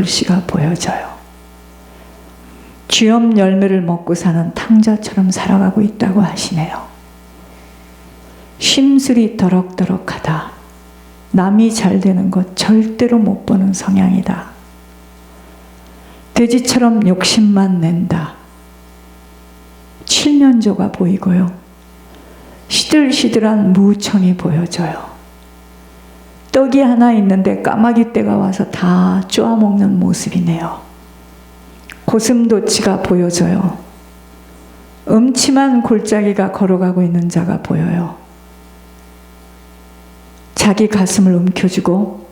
글씨가 보여져요. 쥐엄 열매를 먹고 사는 탕자처럼 살아가고 있다고 하시네요. 심술이 더럭더럭하다. 남이 잘 되는 것 절대로 못 보는 성향이다. 돼지처럼 욕심만 낸다. 칠면조가 보이고요. 시들시들한 무청이 보여져요. 떡이 하나 있는데 까마귀 떼가 와서 다 쪼아먹는 모습이네요. 고슴도치가 보여져요. 음침한 골짜기가 걸어가고 있는 자가 보여요. 자기 가슴을 움켜쥐고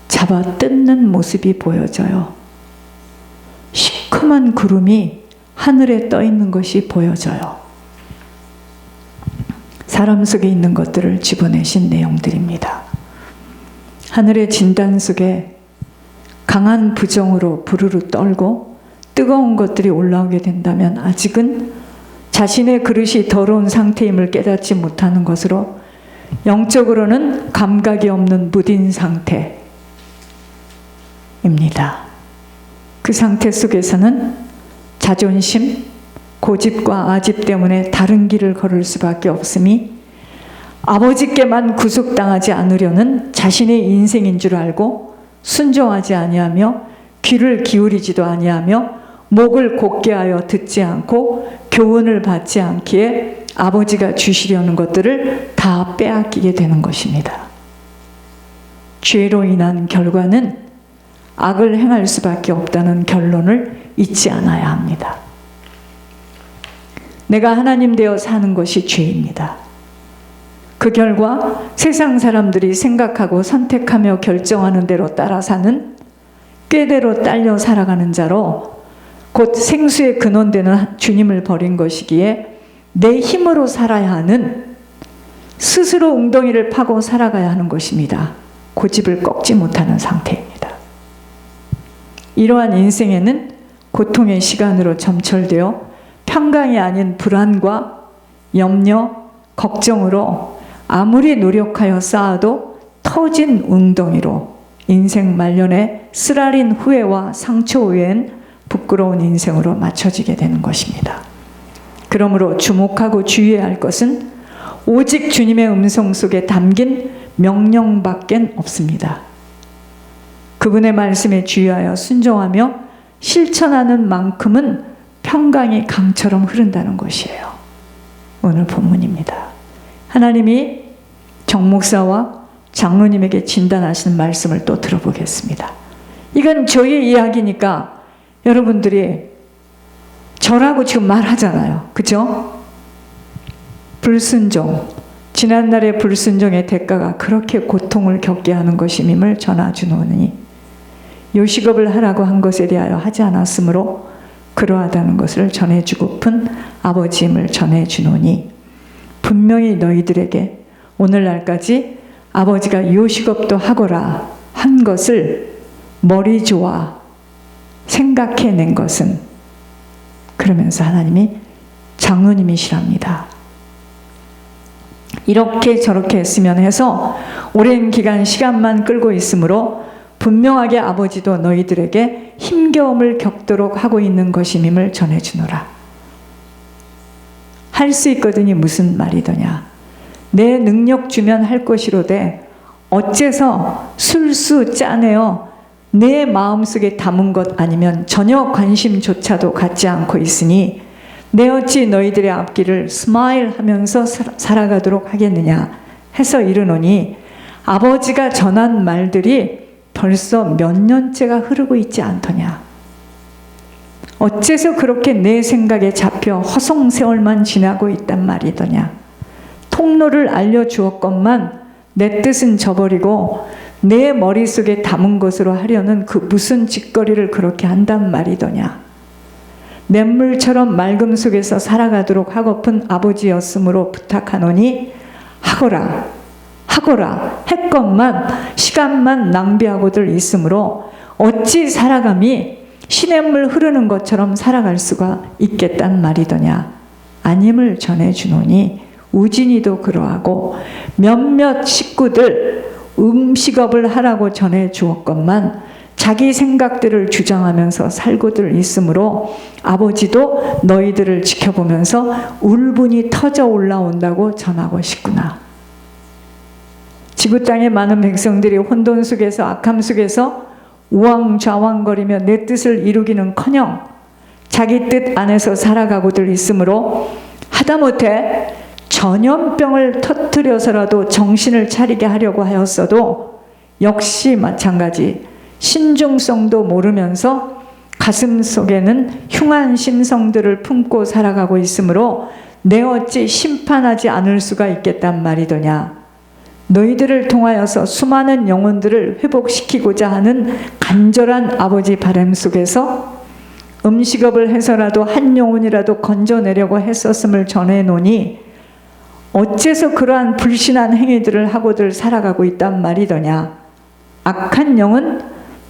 잡아 뜯는 모습이 보여져요. 시커먼 구름이 하늘에 떠 있는 것이 보여져요. 사람 속에 있는 것들을 집어내신 내용들입니다. 하늘의 진단 속에 강한 부정으로 부르르 떨고 뜨거운 것들이 올라오게 된다면 아직은 자신의 그릇이 더러운 상태임을 깨닫지 못하는 것으로 영적으로는 감각이 없는 무딘 상태입니다. 그 상태 속에서는 자존심, 고집과 아집 때문에 다른 길을 걸을 수밖에 없음이 아버지께만 구속당하지 않으려는 자신의 인생인 줄 알고 순종하지 아니하며 귀를 기울이지도 아니하며 목을 곧게 하여 듣지 않고 교훈을 받지 않기에 아버지가 주시려는 것들을 다 빼앗기게 되는 것입니다. 죄로 인한 결과는 악을 행할 수밖에 없다는 결론을 잊지 않아야 합니다. 내가 하나님 되어 사는 것이 죄입니다. 그 결과 세상 사람들이 생각하고 선택하며 결정하는 대로 따라 사는 꾀대로 딸려 살아가는 자로 곧 생수의 근원되는 주님을 버린 것이기에 내 힘으로 살아야 하는, 스스로 웅덩이를 파고 살아가야 하는 것입니다. 고집을 꺾지 못하는 상태입니다. 이러한 인생에는 고통의 시간으로 점철되어 평강이 아닌 불안과 염려, 걱정으로 아무리 노력하여 쌓아도 터진 웅덩이로 인생 말년에 쓰라린 후회와 상처 외엔 부끄러운 인생으로 맞춰지게 되는 것입니다. 그러므로 주목하고 주의해야 할 것은 오직 주님의 음성 속에 담긴 명령밖엔 없습니다. 그분의 말씀에 주의하여 순종하며 실천하는 만큼은 평강이 강처럼 흐른다는 것이에요. 오늘 본문입니다. 하나님이 정 목사와 장로님에게 진단하시는 말씀을 또 들어보겠습니다. 이건 저의 이야기니까 여러분들이 저라고 지금 말하잖아요. 그죠? 불순종, 지난날의 불순종의 대가가 그렇게 고통을 겪게 하는 것임을 전하주노니 요식업을 하라고 한 것에 대하여 하지 않았으므로 그러하다는 것을 전해주고픈 아버지임을 전해주노니 분명히 너희들에게 오늘날까지 아버지가 요식업도 하거라 한 것을 머리 좋아 생각해낸 것은, 그러면서 하나님이 장로님이시랍니다. 이렇게 저렇게 했으면 해서 오랜 기간 시간만 끌고 있으므로 분명하게 아버지도 너희들에게 힘겨움을 겪도록 하고 있는 것임임을 전해주노라. 할 수 있거든이 무슨 말이더냐. 내 능력 주면 할 것이로되 어째서 술수 짜내어 내 마음속에 담은 것 아니면 전혀 관심조차도 갖지 않고 있으니 내 어찌 너희들의 앞길을 스마일 하면서 살아가도록 하겠느냐 해서 이르노니 아버지가 전한 말들이 벌써 몇 년째가 흐르고 있지 않더냐. 어째서 그렇게 내 생각에 잡혀 허송세월만 지나고 있단 말이더냐. 통로를 알려주었건만 내 뜻은 저버리고 내 머릿속에 담은 것으로 하려는 그 무슨 짓거리를 그렇게 한단 말이더냐. 냇물처럼 맑음 속에서 살아가도록 하고픈 아버지였으므로 부탁하노니 하거라 하거라 했건만 시간만 낭비하고들 있으므로 어찌 살아감이 시냇물 흐르는 것처럼 살아갈 수가 있겠단 말이더냐. 아님을 전해주노니 우진이도 그러하고 몇몇 식구들 음식업을 하라고 전해 주었건만 자기 생각들을 주장하면서 살고들 있으므로 아버지도 너희들을 지켜보면서 울분이 터져 올라온다고 전하고 싶구나. 지구 땅의 많은 백성들이 혼돈 속에서 악함 속에서 우왕좌왕거리며 내 뜻을 이루기는커녕 자기 뜻 안에서 살아가고들 있으므로 하다못해 전염병을 터뜨려서라도 정신을 차리게 하려고 하였어도 역시 마찬가지 신중성도 모르면서 가슴 속에는 흉한 심성들을 품고 살아가고 있으므로 내 어찌 심판하지 않을 수가 있겠단 말이더냐. 너희들을 통하여서 수많은 영혼들을 회복시키고자 하는 간절한 아버지 바람 속에서 음식업을 해서라도 한 영혼이라도 건져내려고 했었음을 전해노니 어째서 그러한 불신한 행위들을 하고들 살아가고 있단 말이더냐. 악한 영은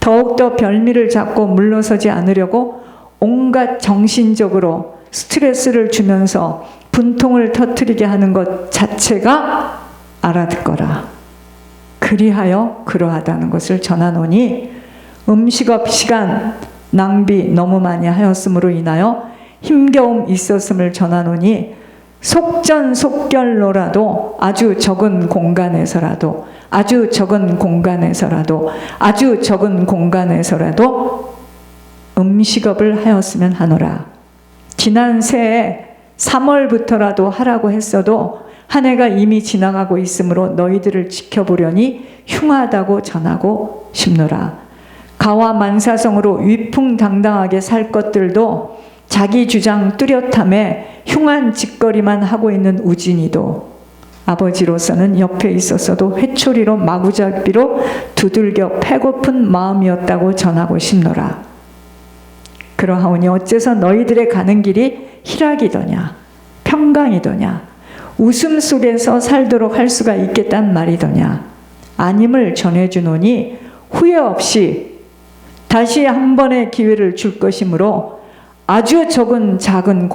더욱더 별미를 잡고 물러서지 않으려고 온갖 정신적으로 스트레스를 주면서 분통을 터뜨리게 하는 것 자체가 알아듣거라. 그리하여 그러하다는 것을 전하노니 음식업 시간 낭비 너무 많이 하였으므로 인하여 힘겨움 있었음을 전하노니 속전속결로라도 아주 적은 공간에서라도 음식업을 하였으면 하노라. 지난 새해 3월부터라도 하라고 했어도 한 해가 이미 지나가고 있으므로 너희들을 지켜보려니 흉하다고 전하고 싶노라. 가와 만사성으로 위풍당당하게 살 것들도 자기 주장 뚜렷함에 흉한 짓거리만 하고 있는 우진이도 아버지로서는 옆에 있었어도 회초리로 마구잡이로 두들겨 패고픈 마음이었다고 전하고 싶노라. 그러하오니 어째서 너희들의 가는 길이 희락이더냐 평강이더냐 웃음 속에서 살도록 할 수가 있겠단 말이더냐. 아님을 전해주노니 후회 없이 다시 한 번의 기회를 줄 것이므로 아주 적은 작은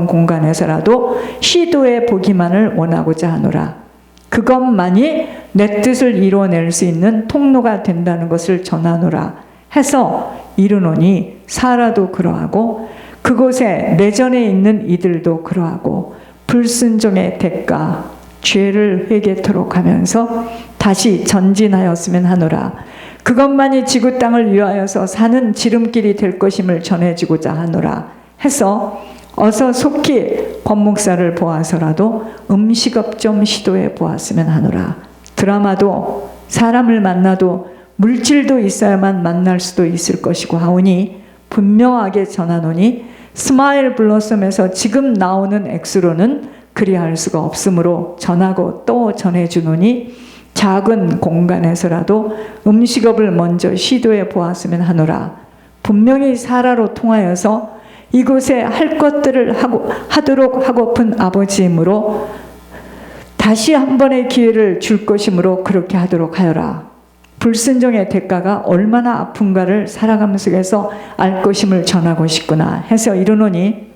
공간에서라도 시도해 보기만을 원하고자 하노라. 그것만이 내 뜻을 이루어낼 수 있는 통로가 된다는 것을 전하노라 해서 이르노니 사라도 그러하고 그곳에 내전에 있는 이들도 그러하고 불순종의 대가 죄를 회개토록 하면서 다시 전진하였으면 하노라. 그것만이 지구 땅을 위하여서 사는 지름길이 될 것임을 전해주고자 하노라 해서 어서 속히 권목사를 보아서라도 음식업 좀 시도해 보았으면 하노라. 드라마도 사람을 만나도 물질도 있어야만 만날 수도 있을 것이고 하오니 분명하게 전하노니 스마일 블러썸에서 지금 나오는 액수로는 그리할 수가 없으므로 전하고 또 전해주노니 작은 공간에서라도 음식업을 먼저 시도해 보았으면 하노라. 분명히 사라로 통하여서 이곳에 할 것들을 하도록 하고픈 아버지이므로 다시 한 번의 기회를 줄 것이므로 그렇게 하도록 하여라. 불순종의 대가가 얼마나 아픈가를 살아감 속에서 알 것임을 전하고 싶구나 해서 이르노니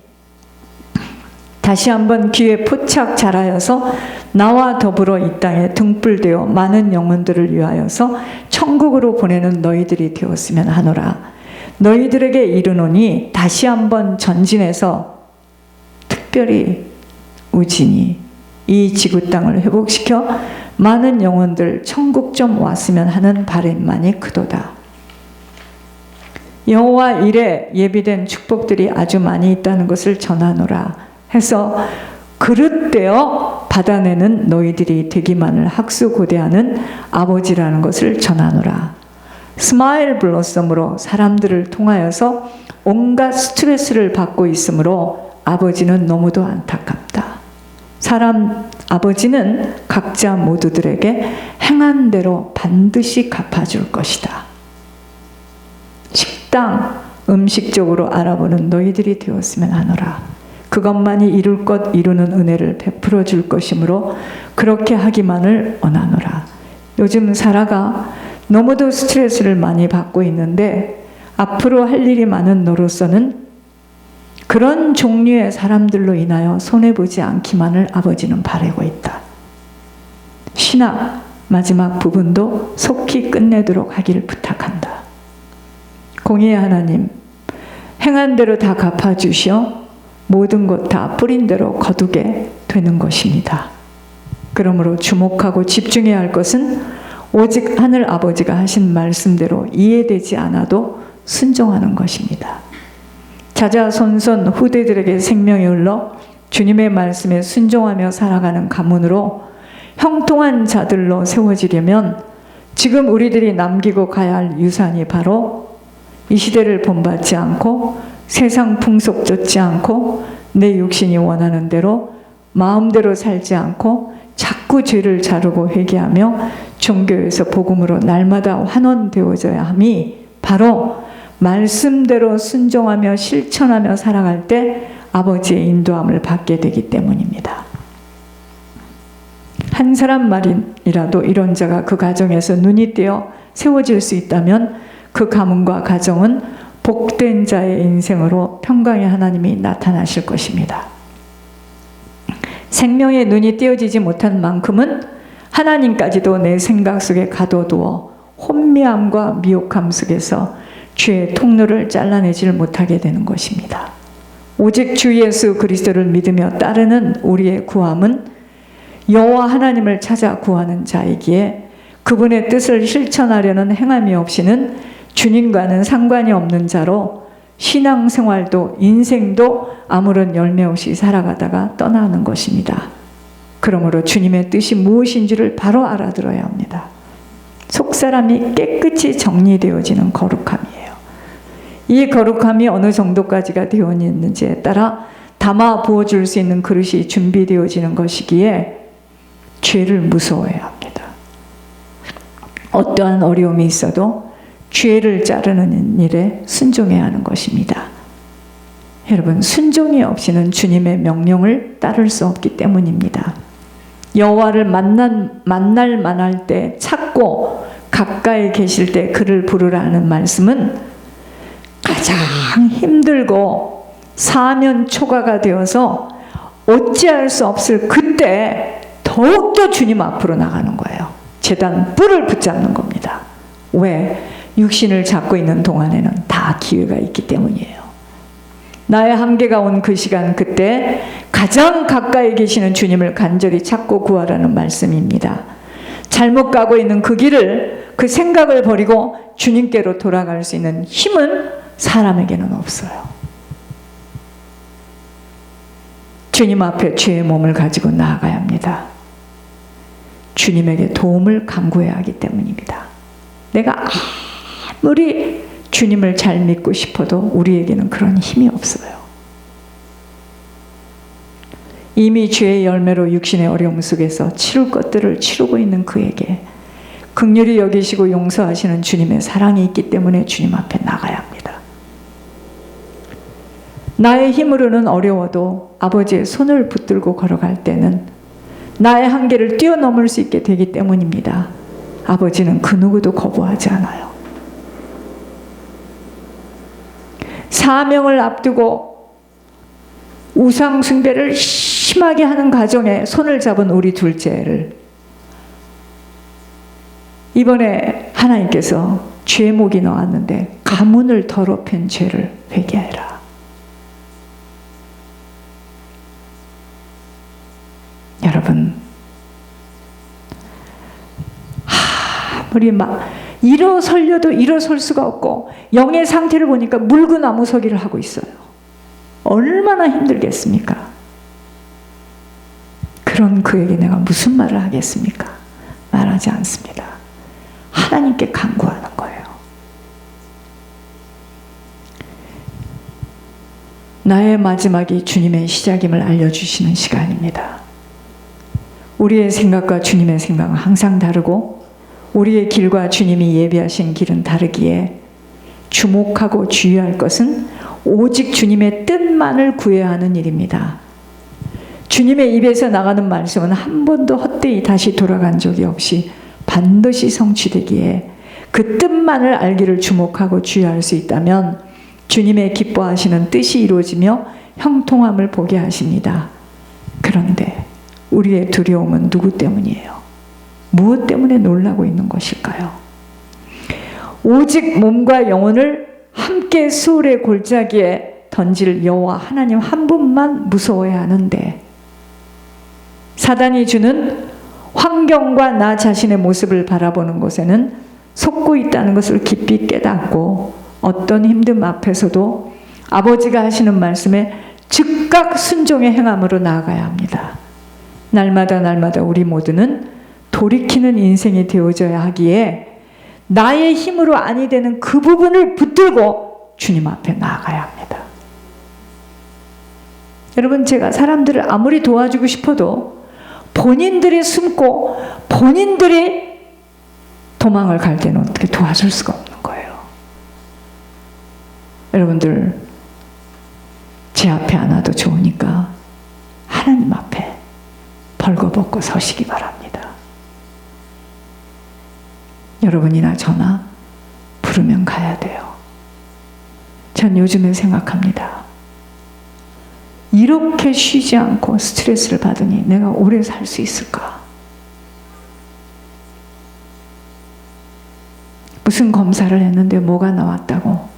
다시 한번 귀에 포착 자라여서 나와 더불어 이 땅에 등불되어 많은 영혼들을 위하여서 천국으로 보내는 너희들이 되었으면 하노라. 너희들에게 이르노니 다시 한번 전진해서 특별히 우진이 이 지구 땅을 회복시켜 많은 영혼들 천국 좀 왔으면 하는 바람만이 크도다. 여호와 일에 예비된 축복들이 아주 많이 있다는 것을 전하노라 해서 그릇되어 받아내는 너희들이 되기만을 학수고대하는 아버지라는 것을 전하노라. 스마일 블러썸으로 사람들을 통하여서 온갖 스트레스를 받고 있으므로 아버지는 너무도 안타깝다. 아버지는 각자 모두들에게 행한 대로 반드시 갚아줄 것이다. 식당, 음식적으로 알아보는 너희들이 되었으면 하노라. 그것만이 이룰 것 이루는 은혜를 베풀어 줄 것이므로 그렇게 하기만을 원하노라. 요즘 사라가 너무도 스트레스를 많이 받고 있는데 앞으로 할 일이 많은 너로서는 그런 종류의 사람들로 인하여 손해보지 않기만을 아버지는 바라고 있다. 신학, 마지막 부분도 속히 끝내도록 하기를 부탁한다. 공의의 하나님, 행한 대로 다 갚아주시어 모든 것 다 뿌린 대로 거두게 되는 것입니다. 그러므로 주목하고 집중해야 할 것은 오직 하늘 아버지가 하신 말씀대로 이해되지 않아도 순종하는 것입니다. 자자손손 후대들에게 생명이 흘러 주님의 말씀에 순종하며 살아가는 가문으로 형통한 자들로 세워지려면 지금 우리들이 남기고 가야 할 유산이 바로 이 시대를 본받지 않고 세상 풍속 쫓지 않고 내 육신이 원하는 대로 마음대로 살지 않고 자꾸 죄를 자르고 회개하며 종교에서 복음으로 날마다 환원되어져야 함이 바로 말씀대로 순종하며 실천하며 살아갈 때 아버지의 인도함을 받게 되기 때문입니다. 한 사람만이라도 이런 자가 그 가정에서 눈이 띄어 세워질 수 있다면 그 가문과 가정은 복된 자의 인생으로 평강의 하나님이 나타나실 것입니다. 생명의 눈이 띄어지지 못한 만큼은 하나님까지도 내 생각 속에 가둬두어 혼미함과 미혹함 속에서 죄의 통로를 잘라내질 못하게 되는 것입니다. 오직 주 예수 그리스도를 믿으며 따르는 우리의 구함은 여호와 하나님을 찾아 구하는 자이기에 그분의 뜻을 실천하려는 행함이 없이는 주님과는 상관이 없는 자로 신앙생활도 인생도 아무런 열매 없이 살아가다가 떠나는 것입니다. 그러므로 주님의 뜻이 무엇인지를 바로 알아들어야 합니다. 속사람이 깨끗이 정리되어지는 거룩함이에요. 이 거룩함이 어느 정도까지가 되어 있는지에 따라 담아 부어줄 수 있는 그릇이 준비되어지는 것이기에 죄를 무서워해야 합니다. 어떠한 어려움이 있어도 죄를 자르는 일에 순종해야 하는 것입니다. 여러분, 순종이 없이는 주님의 명령을 따를 수 없기 때문입니다. 여호와를 만날 만할 때 찾고 가까이 계실 때 그를 부르라는 말씀은 가장 힘들고 사면초가가 되어서 어찌할 수 없을 그때 더욱더 주님 앞으로 나가는 거예요. 제단 뿔을 붙잡는 겁니다. 왜? 육신을 잡고 있는 동안에는 다 기회가 있기 때문이에요. 나의 한계가 온 그 시간, 그때 가장 가까이 계시는 주님을 간절히 찾고 구하라는 말씀입니다. 잘못 가고 있는 그 길을, 그 생각을 버리고 주님께로 돌아갈 수 있는 힘은 사람에게는 없어요. 주님 앞에 죄의 몸을 가지고 나아가야 합니다. 주님에게 도움을 간구해야 하기 때문입니다. 내가 아무리 주님을 잘 믿고 싶어도 우리에게는 그런 힘이 없어요. 이미 죄의 열매로 육신의 어려움 속에서 치룰 것들을 치르고 있는 그에게 긍휼히 여기시고 용서하시는 주님의 사랑이 있기 때문에 주님 앞에 나가야 합니다. 나의 힘으로는 어려워도 아버지의 손을 붙들고 걸어갈 때는 나의 한계를 뛰어넘을 수 있게 되기 때문입니다. 아버지는 그 누구도 거부하지 않아요. 사명을 앞두고 우상 숭배를 심하게 하는 가정에 손을 잡은 우리 둘째를 이번에 하나님께서 죄목이 나왔는데 가문을 더럽힌 죄를 회개하라. 여러분, 아무리 막 일어서려도 일어설 수가 없고 영의 상태를 보니까 물구나무 서기를 하고 있어요. 얼마나 힘들겠습니까? 그런 그에게 내가 무슨 말을 하겠습니까? 말하지 않습니다. 하나님께 간구하는 거예요. 나의 마지막이 주님의 시작임을 알려주시는 시간입니다. 우리의 생각과 주님의 생각은 항상 다르고 우리의 길과 주님이 예비하신 길은 다르기에 주목하고 주의할 것은 오직 주님의 뜻만을 구해야 하는 일입니다. 주님의 입에서 나가는 말씀은 한 번도 헛되이 다시 돌아간 적이 없이 반드시 성취되기에 그 뜻만을 알기를 주목하고 주의할 수 있다면 주님의 기뻐하시는 뜻이 이루어지며 형통함을 보게 하십니다. 그런데 우리의 두려움은 누구 때문이에요? 무엇 때문에 놀라고 있는 것일까요? 오직 몸과 영혼을 함께 수월의 골짜기에 던질 여호와 하나님 한 분만 무서워야 하는데, 사단이 주는 환경과 나 자신의 모습을 바라보는 것에는 속고 있다는 것을 깊이 깨닫고, 어떤 힘듦 앞에서도 아버지가 하시는 말씀에 즉각 순종의 행함으로 나아가야 합니다. 날마다 우리 모두는 돌이키는 인생이 되어져야 하기에 나의 힘으로 아니 되는 그 부분을 붙들고 주님 앞에 나아가야 합니다. 여러분, 제가 사람들을 아무리 도와주고 싶어도 본인들이 숨고 본인들이 도망을 갈 때는 어떻게 도와줄 수가 없는 거예요. 여러분들, 제 앞에 안 와도 좋으니까 하나님 앞에 벌거벗고 서시기 바랍니다. 여러분이나 저나 부르면 가야 돼요. 전 요즘에 생각합니다. 이렇게 쉬지 않고 스트레스를 받으니 내가 오래 살 수 있을까? 무슨 검사를 했는데 뭐가 나왔다고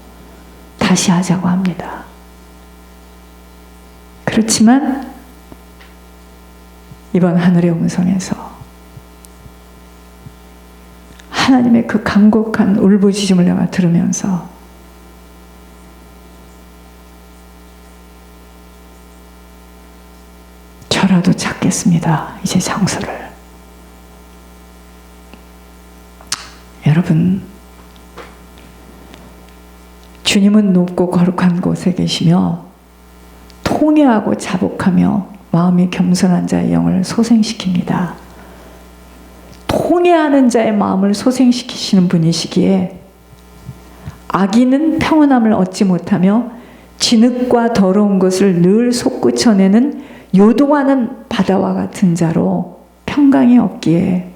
다시 하자고 합니다. 그렇지만 이번 하늘의 음성에서 하나님의 그 간곡한 울부짖음을 내가 들으면서 저라도 찾겠습니다. 이제 장소를. 여러분, 주님은 높고 거룩한 곳에 계시며 통회하고 자복하며 마음이 겸손한 자의 영을 소생시킵니다. 통회하는 자의 마음을 소생시키시는 분이시기에 악인은 평온함을 얻지 못하며 진흙과 더러운 것을 늘 솟구쳐내는 요동하는 바다와 같은 자로 평강이 없기에,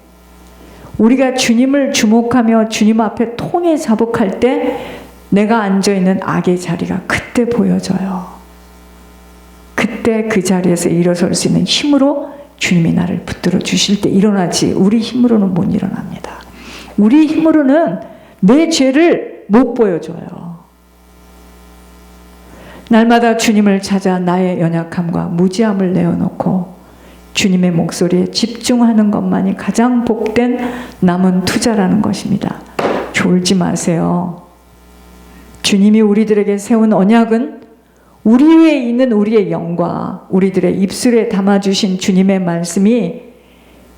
우리가 주님을 주목하며 주님 앞에 통해 자복할 때 내가 앉아있는 악의 자리가 그때 보여져요. 그때 그 자리에서 일어설 수 있는 힘으로 주님이 나를 붙들어 주실 때 일어나지, 우리 힘으로는 못 일어납니다. 우리 힘으로는 내 죄를 못 보여줘요. 날마다 주님을 찾아 나의 연약함과 무지함을 내어놓고 주님의 목소리에 집중하는 것만이 가장 복된 남은 투자라는 것입니다. 졸지 마세요. 주님이 우리들에게 세운 언약은 우리 위에 있는 우리의 영과 우리들의 입술에 담아주신 주님의 말씀이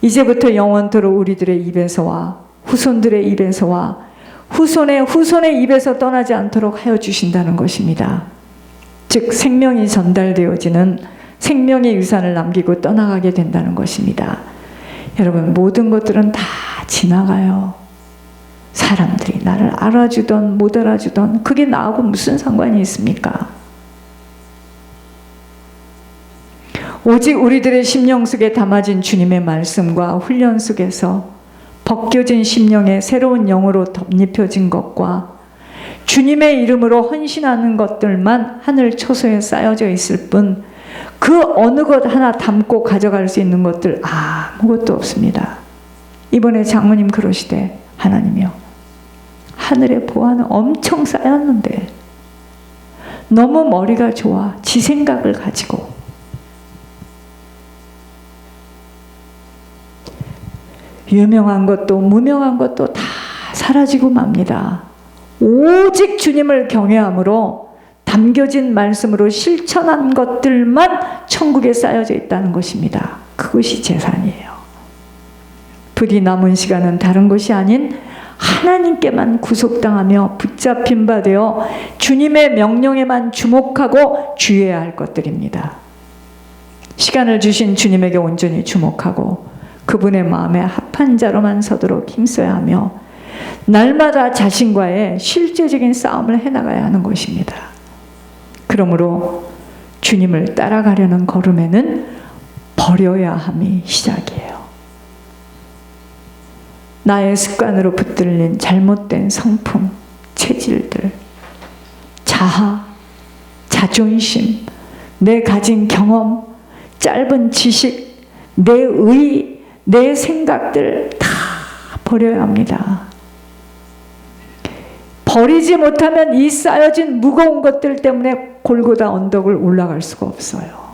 이제부터 영원토록 우리들의 입에서와 후손들의 입에서와 후손의 입에서 떠나지 않도록 하여 주신다는 것입니다. 즉 생명이 전달되어지는 생명의 유산을 남기고 떠나가게 된다는 것입니다. 여러분, 모든 것들은 다 지나가요. 사람들이 나를 알아주던 못 알아주던 그게 나하고 무슨 상관이 있습니까? 오직 우리들의 심령 속에 담아진 주님의 말씀과 훈련 속에서 벗겨진 심령에 새로운 영으로 덧입혀진 것과 주님의 이름으로 헌신하는 것들만 하늘 초소에 쌓여져 있을 뿐, 그 어느 것 하나 담고 가져갈 수 있는 것들 아무것도 없습니다. 이번에 장모님 그러시대, 하나님이요, 하늘의 보화는 엄청 쌓였는데 너무 머리가 좋아 지 생각을 가지고 유명한 것도 무명한 것도 다 사라지고 맙니다. 오직 주님을 경외함으로 담겨진 말씀으로 실천한 것들만 천국에 쌓여져 있다는 것입니다. 그것이 재산이에요. 부디 남은 시간은 다른 것이 아닌 하나님께만 구속당하며 붙잡힌 바 되어 주님의 명령에만 주목하고 주의해야 할 것들입니다. 시간을 주신 주님에게 온전히 주목하고 그분의 마음에 합한 자로만 서도록 힘써야 하며 날마다 자신과의 실제적인 싸움을 해나가야 하는 것입니다. 그러므로 주님을 따라가려는 걸음에는 버려야 함이 시작이에요. 나의 습관으로 붙들린 잘못된 성품, 체질들, 자아, 자존심, 내 가진 경험, 짧은 지식, 내 의, 내 생각들 다 버려야 합니다. 버리지 못하면 이 쌓여진 무거운 것들 때문에 골고다 언덕을 올라갈 수가 없어요.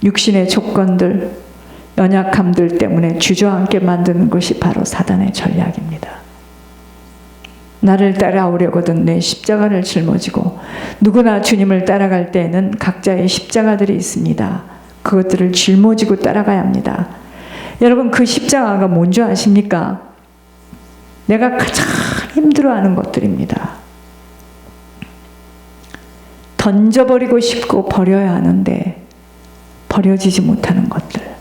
육신의 조건들, 연약함들 때문에 주저앉게 만드는 것이 바로 사단의 전략입니다. 나를 따라오려거든 내 십자가를 짊어지고, 누구나 주님을 따라갈 때에는 각자의 십자가들이 있습니다. 그것들을 짊어지고 따라가야 합니다. 여러분, 그 십자가가 뭔지 아십니까? 내가 가장 힘들어하는 것들입니다. 던져버리고 싶고 버려야 하는데 버려지지 못하는 것들,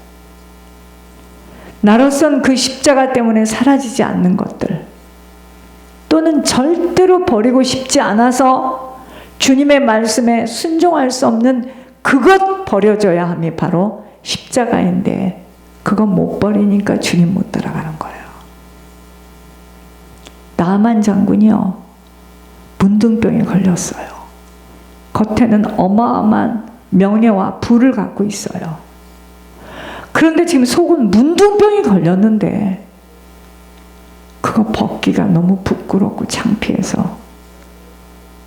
나로선 그 십자가 때문에 사라지지 않는 것들, 또는 절대로 버리고 싶지 않아서 주님의 말씀에 순종할 수 없는 그것 버려져야 함이 바로 십자가인데, 그건 못 버리니까 주님 못 따라가는 거예요. 나만 장군이요, 문둥병에 걸렸어요. 겉에는 어마어마한 명예와 부를 갖고 있어요. 그런데 지금 속은 문둥병이 걸렸는데 그거 벗기가 너무 부끄럽고 창피해서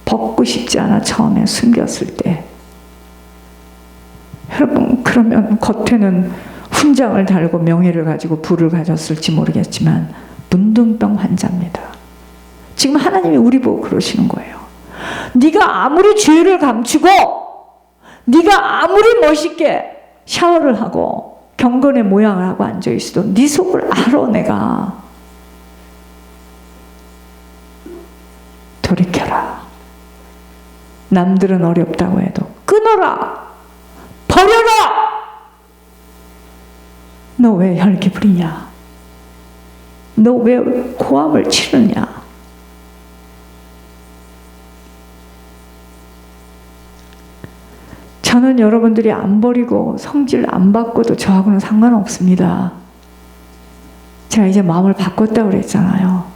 벗고 싶지 않아 처음에 숨겼을 때, 여러분, 그러면 겉에는 훈장을 달고 명예를 가지고 부를 가졌을지 모르겠지만 문둥병 환자입니다. 지금 하나님이 우리 보고 그러시는 거예요. 네가 아무리 죄를 감추고, 네가 아무리 멋있게 샤워를 하고 경건의 모양을 하고 앉아있어도 네 속을 알아. 내가. 돌이켜라. 남들은 어렵다고 해도 끊어라. 버려라. 너 왜 혈기 부리냐? 너 왜 고함을 치르냐? 저는 여러분들이 안 버리고 성질 안 바꿔도 저하고는 상관없습니다. 제가 이제 마음을 바꿨다고 그랬잖아요.